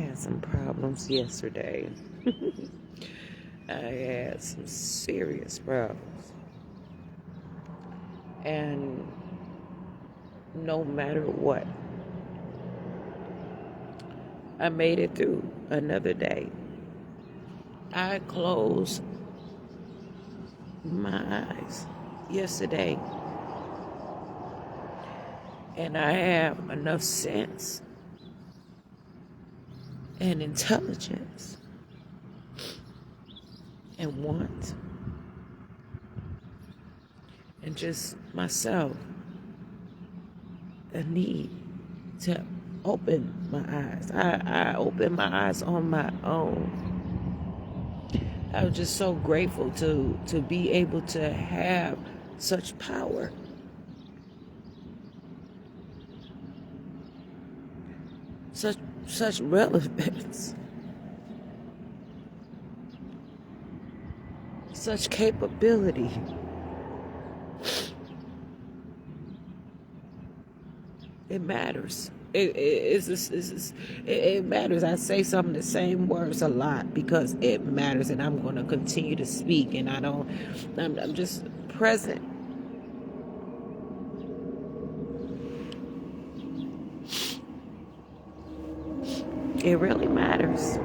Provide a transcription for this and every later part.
had some problems yesterday. I had some serious problems. And no matter what, I made it through another day. I closed my eyes yesterday, and I have enough sense and intelligence and want and just myself a need to open my eyes. I opened my eyes on my own. I was just so grateful to be able to have such power. Such relevance. Such capability. It matters. It matters. I say some of the same words a lot because it matters, and I'm going to continue to speak. And I'm just present. It really matters.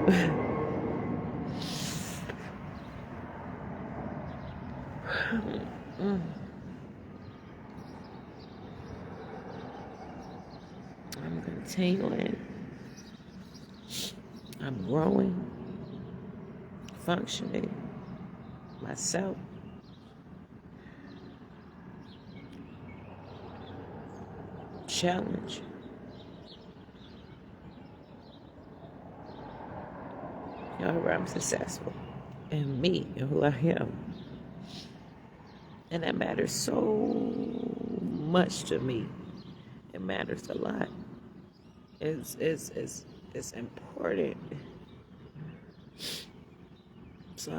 I'm continuing. I'm growing, functioning, myself. Challenge. However, I'm successful in me and who I am. And that matters so much to me. It matters a lot. It's important. So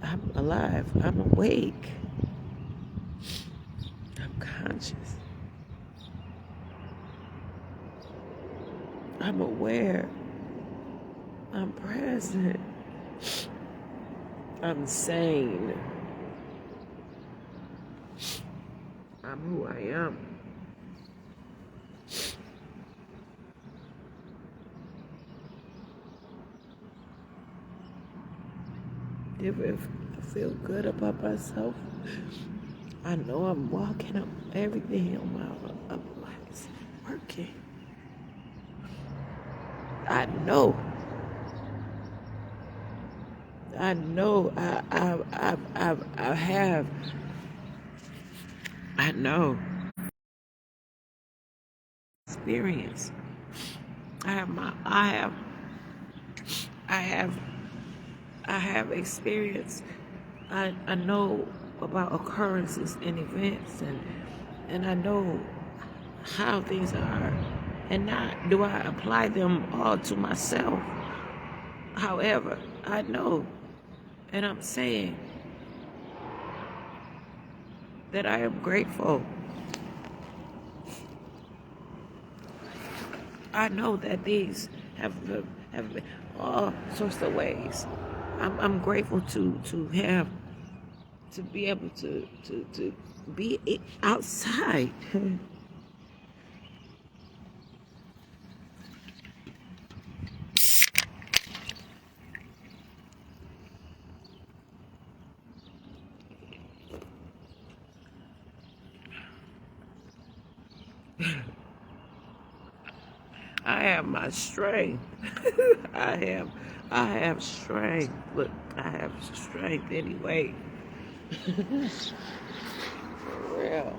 I'm alive. I'm awake. I'm conscious. I'm aware. I'm present. I'm sane. I'm who I am. If I feel good about myself, I know I'm walking up everything on my up is working. I know. I know. I have. I know. Experience. I have experience. I know about occurrences and events, and I know how things are, and not do I apply them all to myself. However, I know, and I'm saying that I am grateful. I know that these have been all sorts of ways. I'm grateful to be able to be outside. I have my strength. I have strength. Look, I have strength anyway. For real.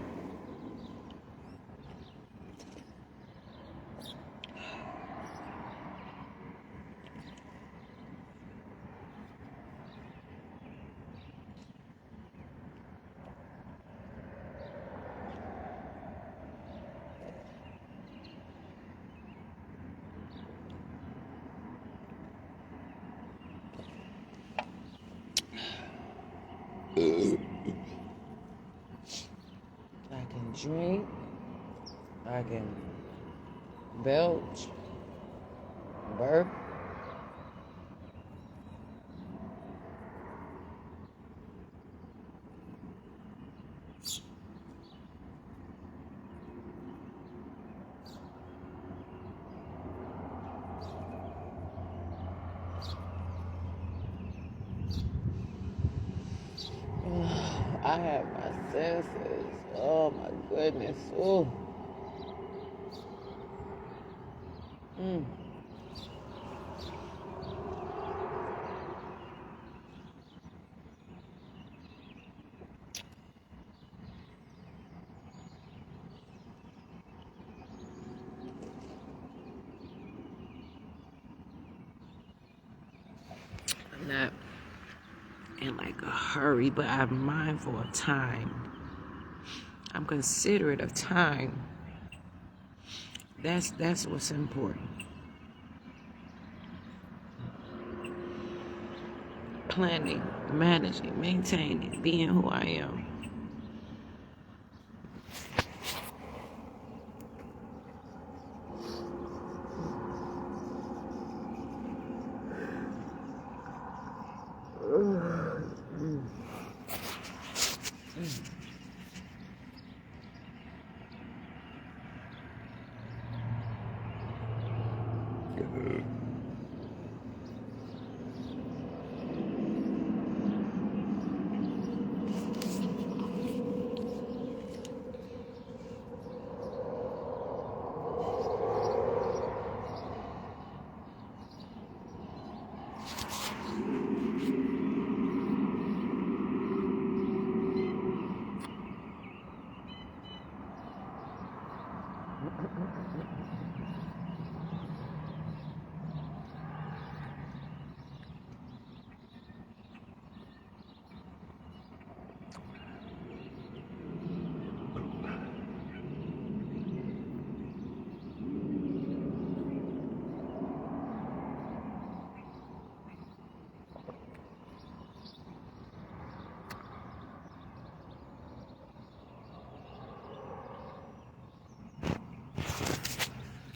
I can drink. I can belch, burp. I have my senses. Oh my goodness. Oh. Mm. I'm not in like a hurry, but I'm mindful of time. I'm considerate of time. That's what's important. Planning, managing, maintaining, being who I am.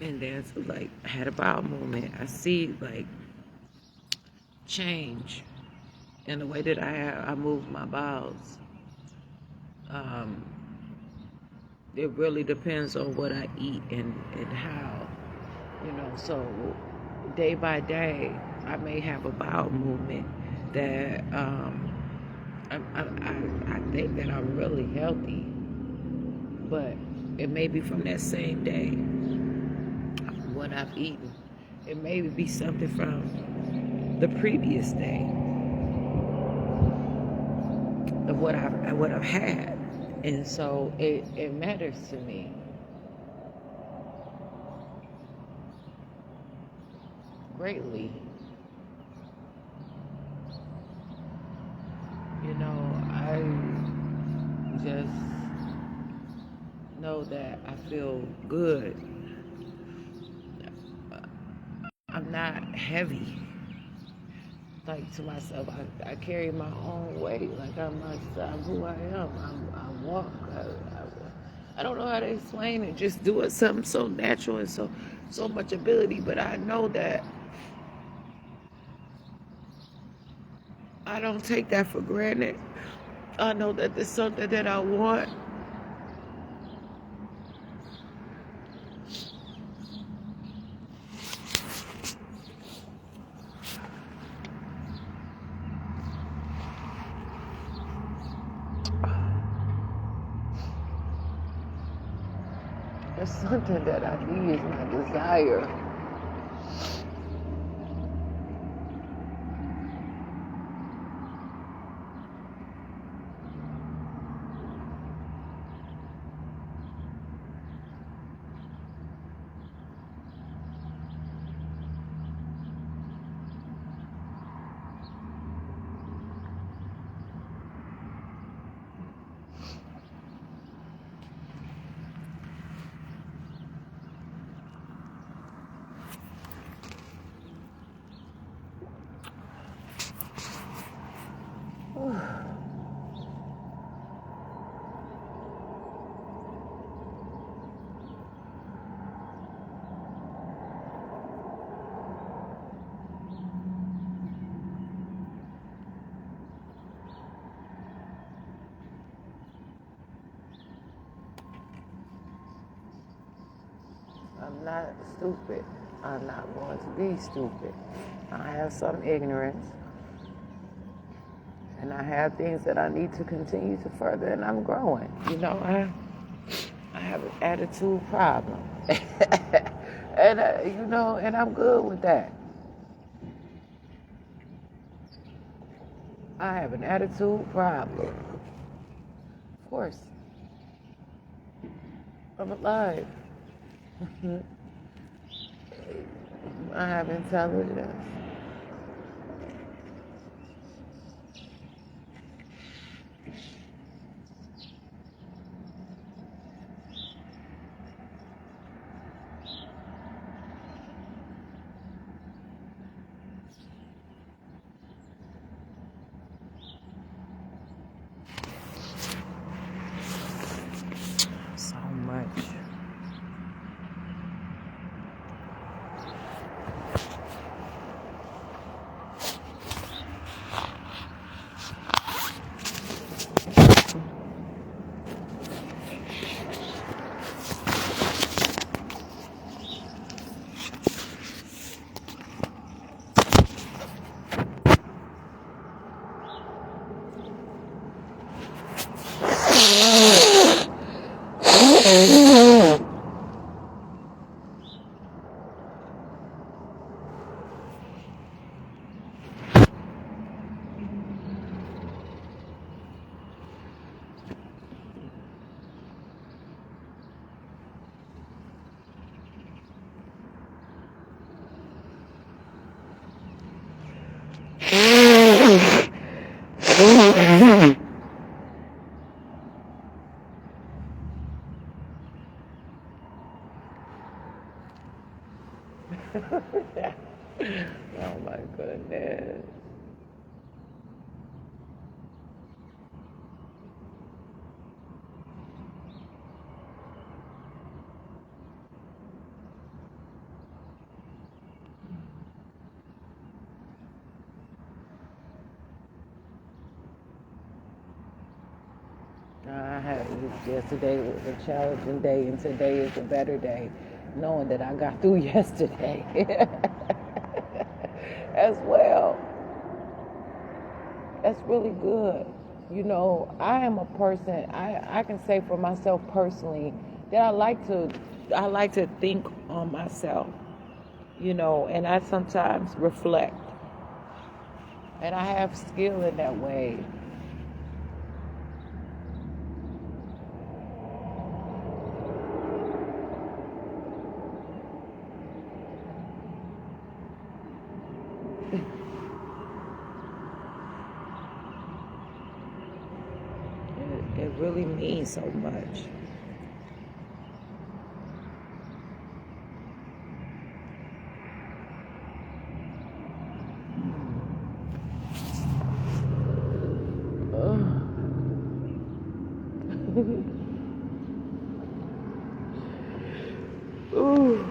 And then, so like, I had a bowel movement. I see like change in the way that I move my bowels. Um, it really depends on what I eat and how, So day by day, I may have a bowel movement that I think that I'm really healthy, but it may be from that same day what I've eaten. It may be something from the previous day of what I've had, and so it matters to me greatly. I just know that I feel good. I'm not heavy. Like to myself, I carry my own weight. Like I'm who I am. I walk. I don't know how to explain it. Just doing something so natural and so much ability. But I know that I don't take that for granted. I know that there's something that I want. There's something that I need is my desire. I'm not stupid. I'm not going to be stupid. I have some ignorance, and I have things that I need to continue to further, and I'm growing. I have an attitude problem, and and I'm good with that. I have an attitude problem. Of course, I'm alive. I have intelligence. So much. Oh my goodness. Yesterday was a challenging day, and today is a better day, knowing that I got through yesterday as well. That's really good. I am a person. I can say for myself personally that I like to think on myself. And I sometimes reflect, and I have skill in that way. It really means so much. Ooh.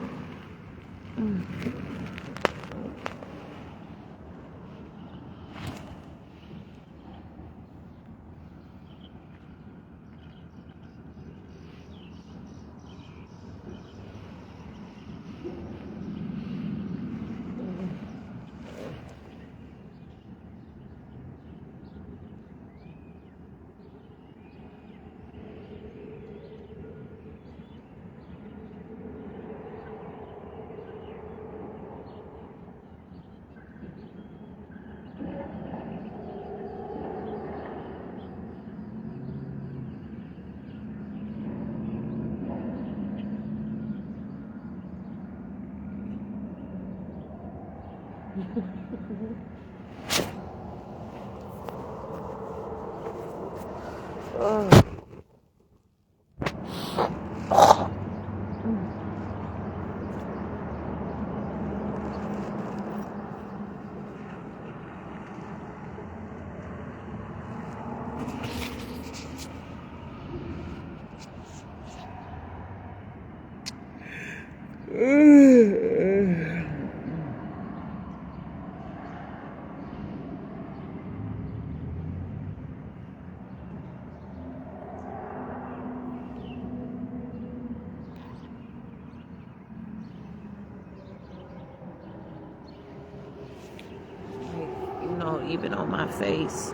even on my face.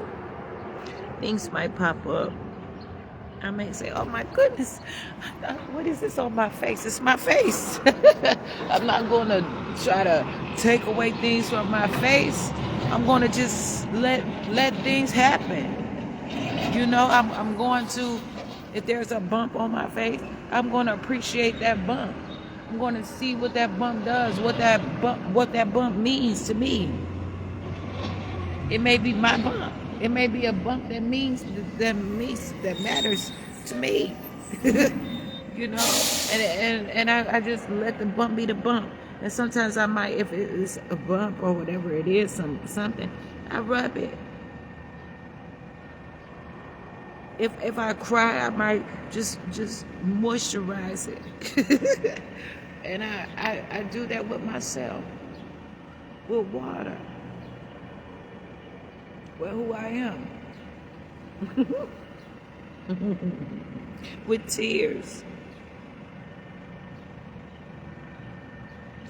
Things might pop up. I may say, oh my goodness, what is this on my face? It's my face. I'm not going to try to take away things from my face. I'm going to just let things happen. You know, I'm going to, if there's a bump on my face, I'm going to appreciate that bump. I'm going to see what that bump does, what that bump means to me. It may be my bump. It may be a bump that matters to me. You know, and I just let the bump be the bump. And sometimes I might, if it's a bump or whatever it is, something, I rub it. If I cry, I might just moisturize it. And I do that with myself, with water, with who I am, with tears.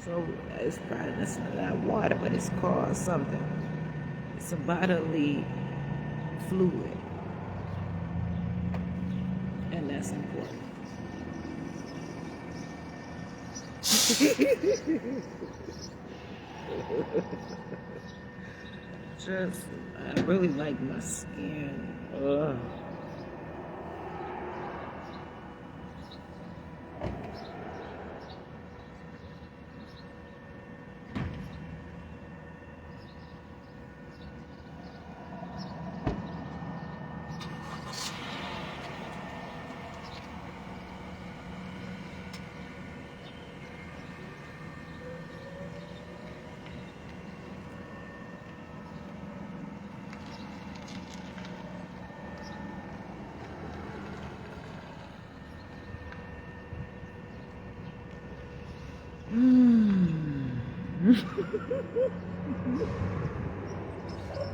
So it's probably not water, but it's called something. It's a bodily fluid, and that's important. I really like my skin. Ugh.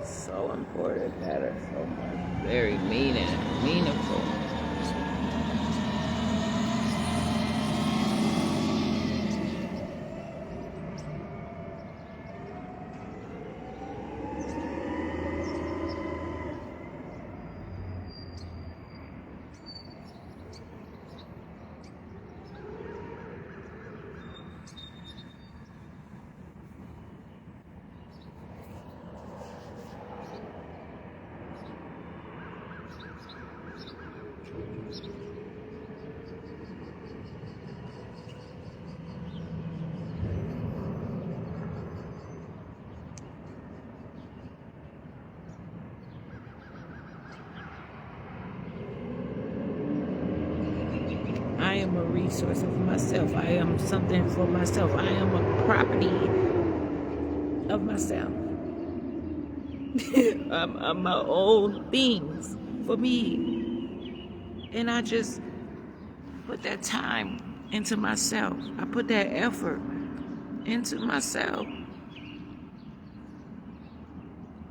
So important, that is so much, very meaningful. I am a resource of myself. I am something for myself. I am a property of myself. I'm my own things for me. And I just put that time into myself. I put that effort into myself.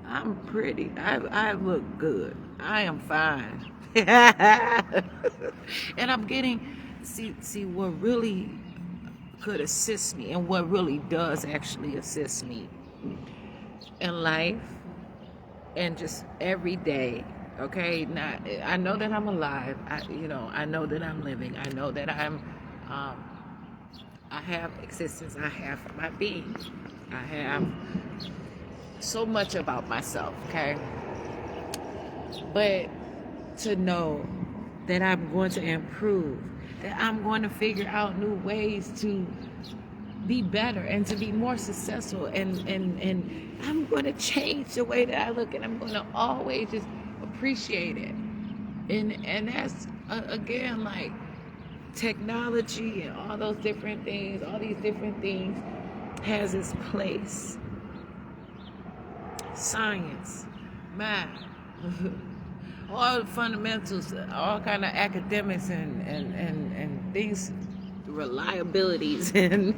I'm pretty. I look good. I am fine. And I'm getting, see what really could assist me and what really does actually assist me in life and just every day. Okay, now I know that I'm alive. I know that I'm living. I know that I have existence. I have my being. I have so much about myself. Okay, but to know that I'm going to improve, that I'm going to figure out new ways to be better and to be more successful, and I'm going to change the way that I look, and I'm going to always just appreciate it. And that's again, like technology and all those different things, all these different things has its place. Science, math, all the fundamentals, all kind of academics and things, reliabilities and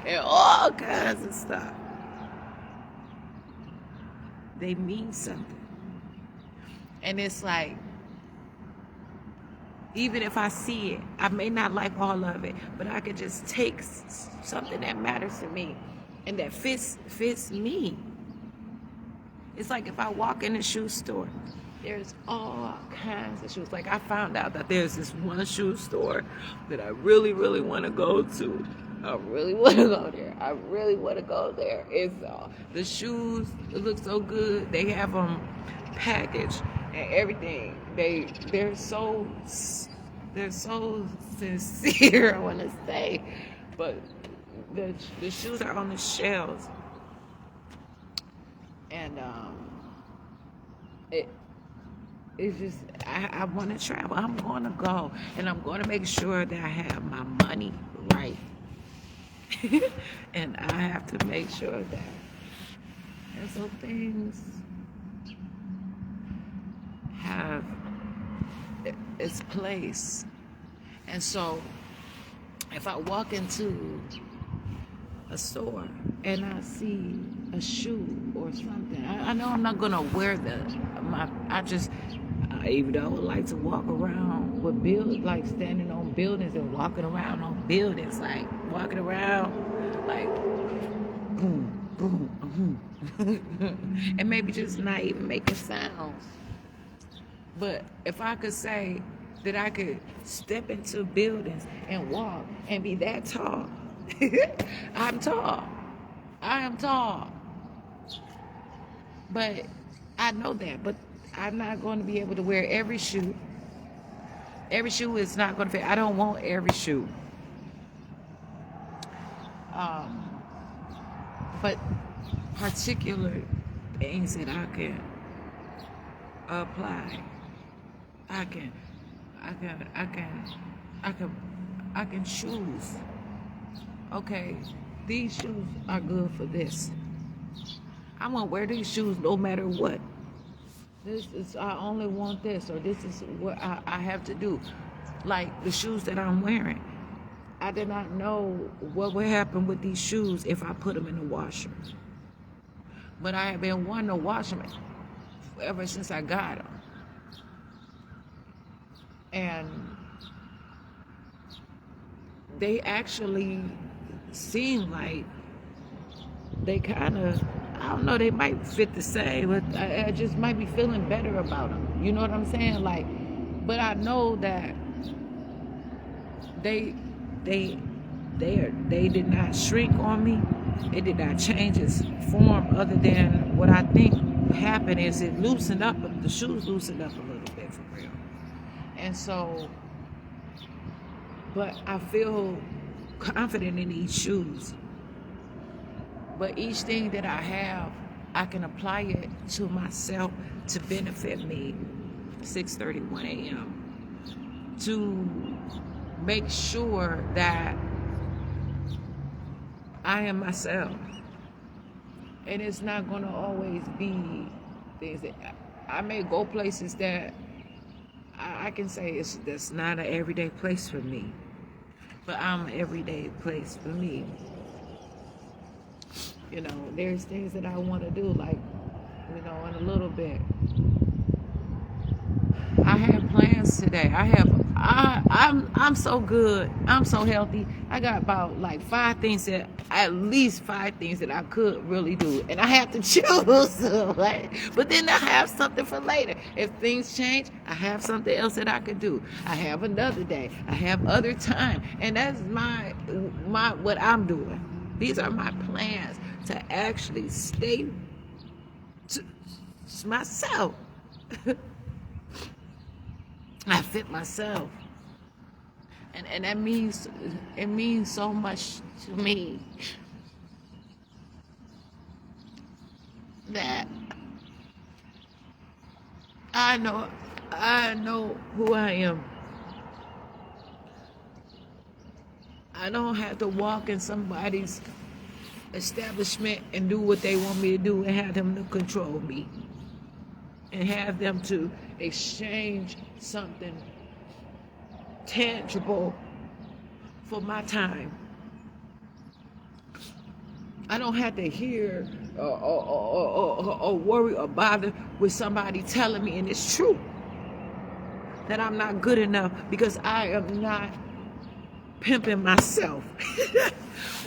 and all kinds of stuff. They mean something. And it's like, even if I see it, I may not like all of it, but I could just take something that matters to me and that fits me. It's like if I walk in a shoe store, there's all kinds of shoes. Like I found out that there's this one shoe store that I really, really want to go to. I really want to go there. I really want to go there. It's the shoes. It looks so good. They have them packaged and everything. They're so sincere. I want to say, but the shoes are on the shelves, and it's just I want to travel. I'm going to go, and I'm going to make sure that I have my money right. And I have to make sure that, and so things have its place. And so if I walk into a store and I see a shoe or something, I know I'm not gonna wear even though I would like to walk around with like standing on buildings and walking around on buildings, like walking around, like boom, boom, boom, and maybe just not even making sounds. But if I could say that I could step into buildings and walk and be that tall, I'm tall. I am tall. But I know that. But I'm not going to be able to wear every shoe. Every shoe is not going to fit. I don't want every shoe. But particular things that I can apply, I can choose. Okay, these shoes are good for this. I'm gonna wear these shoes no matter what. I only want this, or this is what I have to do. Like the shoes that I'm wearing, I did not know what would happen with these shoes if I put them in the washer. But I have been wanting to wash them ever since I got them. And they actually seem like they kind of, I don't know, they might fit the same, but I just might be feeling better about them. You know what I'm saying? Like, but I know that they did not shrink on me. It did not change its form, other than what I think happened is it loosened up. The shoes loosened up a little bit for real. And so, but I feel confident in these shoes. But each thing that I have, I can apply it to myself to benefit me. 6:31 a.m. to make sure that I am myself. And it's not going to always be things that I may go places that I can say that's not an everyday place for me. But I'm an everyday place for me. You know, there's things that I want to do, like, you know, in a little bit. I have plans today. I'm so good. I'm so healthy. I got about at least five things that I could really do. And I have to choose. But then I have something for later. If things change, I have something else that I could do. I have another day. I have other time. And that's my what I'm doing. These are my plans to actually stay to myself. I fit myself. And that means, it means so much to me that I know who I am. I don't have to walk in somebody's establishment and do what they want me to do and have them to control me and have them to exchange something tangible for my time. I don't have to hear or worry or bother with somebody telling me, and it's true, that I'm not good enough because I am not pimping myself.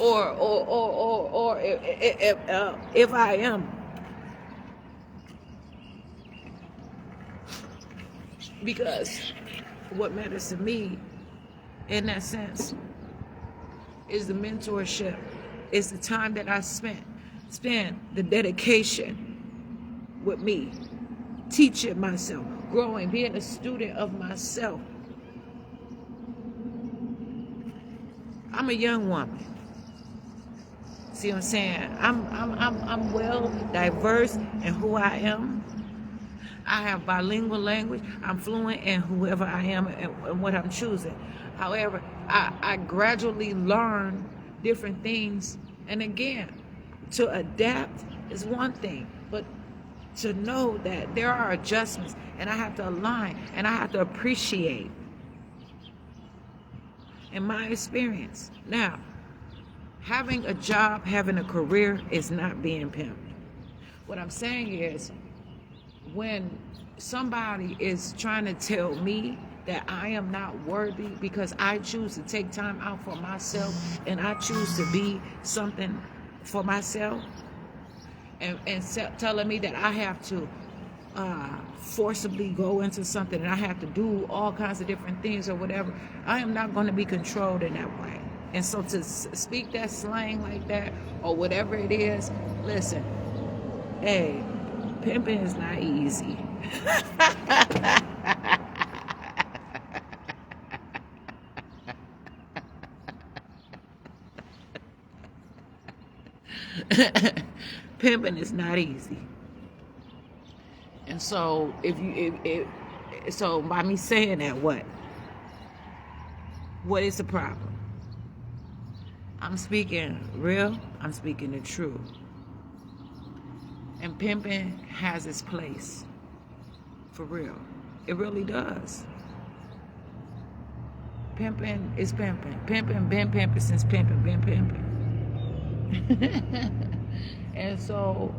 or if I am, Because what matters to me in that sense is the mentorship, is the time that I spend the dedication with me, teaching myself, growing, being a student of myself. I'm a young woman. See what I'm saying? I'm well diverse in who I am. I have bilingual language. I'm fluent in whoever I am and what I'm choosing. However, I gradually learn different things. And again, to adapt is one thing, but to know that there are adjustments and I have to align and I have to appreciate in my experience. Now, having a job, having a career is not being pimped. What I'm saying is, when somebody is trying to tell me that I am not worthy because I choose to take time out for myself and I choose to be something for myself, and telling me that I have to forcibly go into something and I have to do all kinds of different things or whatever, I am not going to be controlled in that way. And so to speak that slang like that or whatever it is, listen, hey, pimping is not easy. Pimping is not easy. And so so by me saying that, what is the problem? I'm speaking real, I'm speaking the truth. And pimping has its place. For real. It really does. Pimping is pimping. Pimping been pimping since pimping been pimping. And so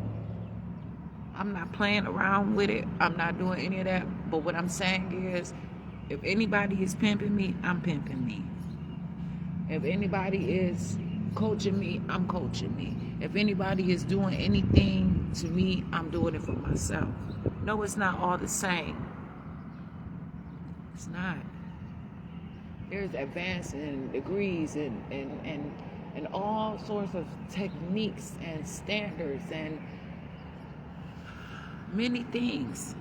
I'm not playing around with it. I'm not doing any of that. But what I'm saying is, if anybody is pimping me, I'm pimping me. If anybody is coaching me, I'm coaching me. If anybody is doing anything to me, I'm doing it for myself. No, it's not all the same. It's not. There's advanced and degrees and all sorts of techniques and standards and many things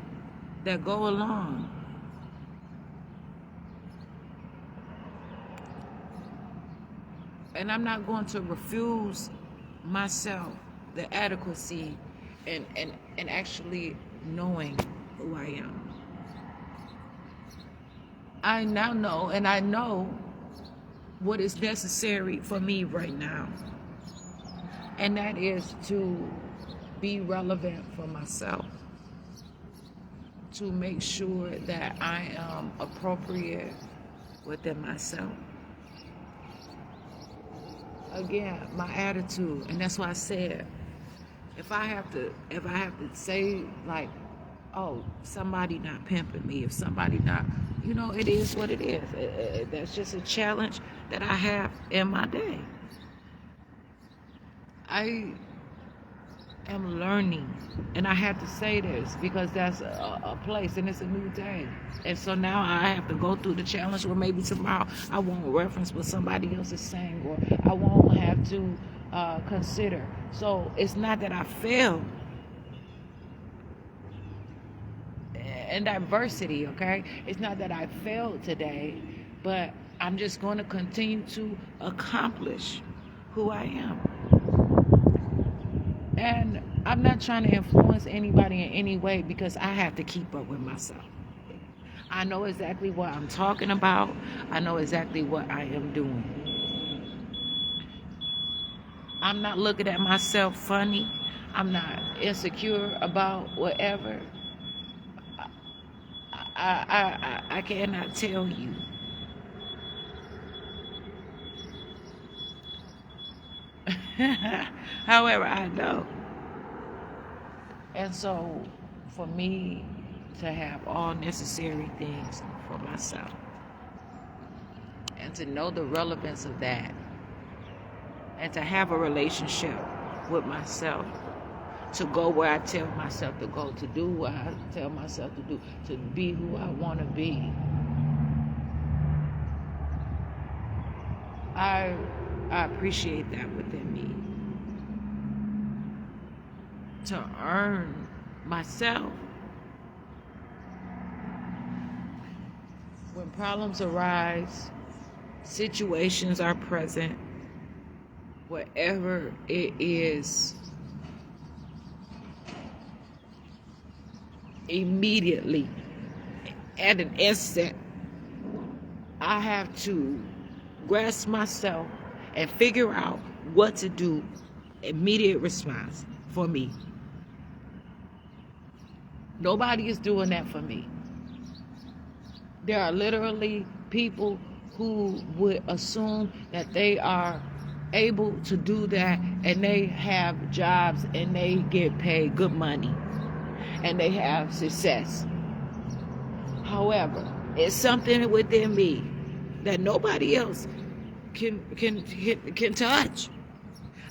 that go along. And I'm not going to refuse myself the adequacy and actually knowing who I am. I now know, and I know what is necessary for me right now. And that is to be relevant for myself. To make sure that I am appropriate within myself. Again, my attitude, and that's why I said, if I have to say like, oh, somebody not pimping me, if somebody not, it is what it is. That's just a challenge that I have in my day. I am learning, and I have to say this because that's a place and it's a new day. And so now I have to go through the challenge where maybe tomorrow I won't reference what somebody else is saying, or I won't have to consider. So it's not that I fail in diversity, okay? It's not that I failed today, but I'm just going to continue to accomplish who I am. And I'm not trying to influence anybody in any way because I have to keep up with myself. I know exactly what I'm talking about. I know exactly what I am doing. I'm not looking at myself funny. I'm not insecure about whatever. I cannot tell you. However, I know. And so, for me to have all necessary things for myself, and to know the relevance of that, and to have a relationship with myself, to go where I tell myself to go, to do what I tell myself to do, to be who I want to be. I appreciate that within me. To earn myself. When problems arise, situations are present, whatever it is, immediately, at an instant, I have to grasp myself and figure out what to do. Immediate response for me. Nobody is doing that for me. There are literally people who would assume that they are able to do that, and they have jobs and they get paid good money and they have success. However, it's something within me that nobody else can touch.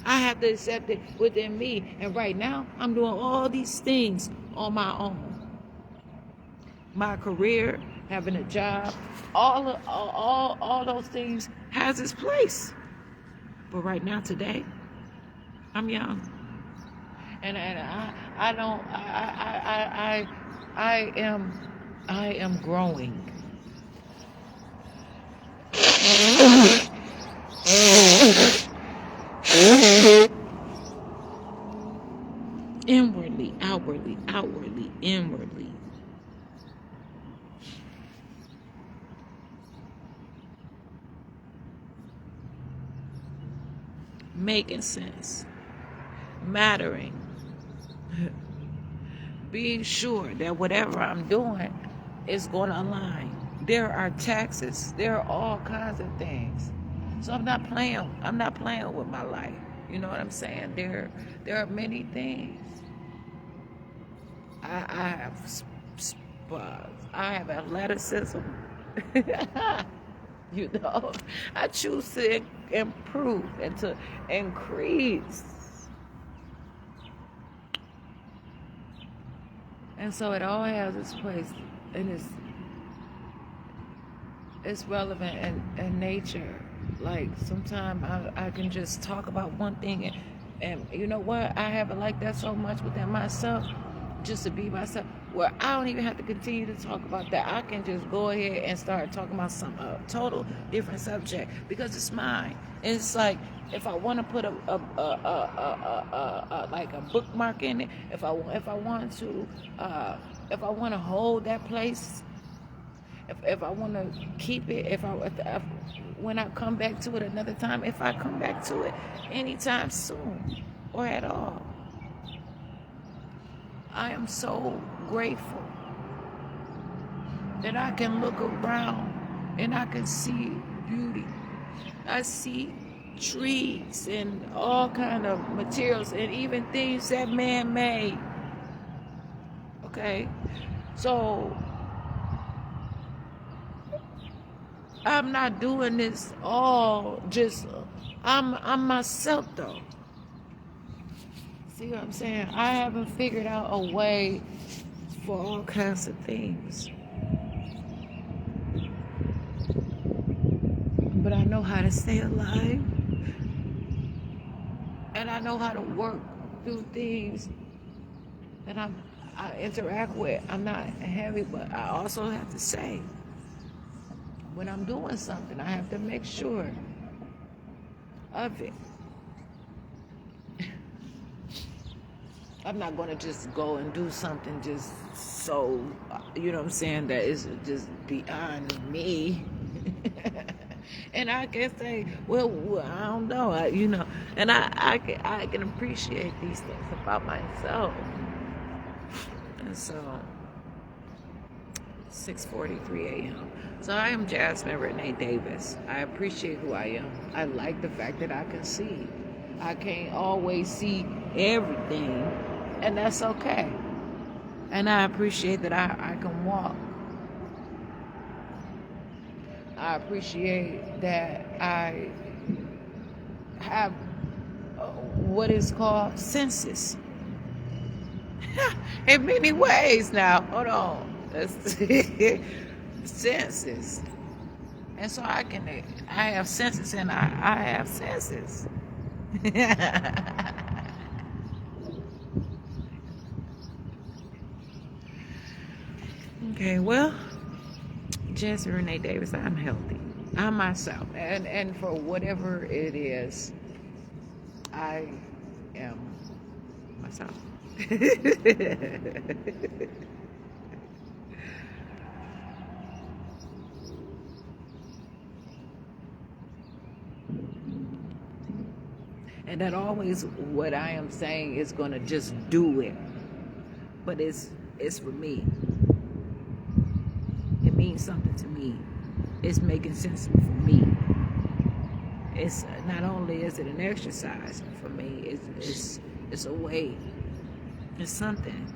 I have to accept it within me, and right now I'm doing all these things on my own. My career, having a job, all those things has its place. But right now, today, I'm young, and I am growing. Inwardly, outwardly, inwardly. Making sense. Mattering. Being sure that whatever I'm doing is going to align. There are taxes. There are all kinds of things. So I'm not playing with my life. You know what I'm saying? There are many things. I have athleticism. You know, I choose to improve and to increase. And so it all has its place, and it's relevant in nature. Like sometimes I can just talk about one thing, and you know what? I have it like that so much within myself, just to be myself, where I don't even have to continue to talk about that. I can just go ahead and start talking about some total different subject, because it's mine. And it's like, if I want to put like a bookmark in it, if I want to hold that place, if I want to keep it, when I come back to it another time, if I come back to it anytime soon or at all, I am so grateful that I can look around and I can see beauty. I see trees and all kind of materials, and even things that man made. Okay, so I'm not doing this all just. I'm myself though. See what I'm saying? I haven't figured out a way for all kinds of things. But I know how to stay alive. And I know how to work through things that I interact with. I'm not heavy, but I also have to say, when I'm doing something, I have to make sure of it. I'm not going to just go and do something just so, you know what I'm saying, that is just beyond me. And I can say, well, I don't know, and I can appreciate these things about myself. And so, 6:43 a.m. So I am Jasmine Renee Davis. I appreciate who I am. I like the fact that I can see. I can't always see everything, and that's okay. And I appreciate that I can walk. I appreciate that I have what is called senses. In many ways now. Hold on. That's senses. And so I have senses and I have senses. Okay, well, Jesse Renee Davis, I'm healthy. I'm myself. And for whatever it is, I am myself. And that always what I am saying is gonna just do it. But it's for me. It means something to me. It's making sense for me. It's not only is it an exercise for me, it's a way. It's something.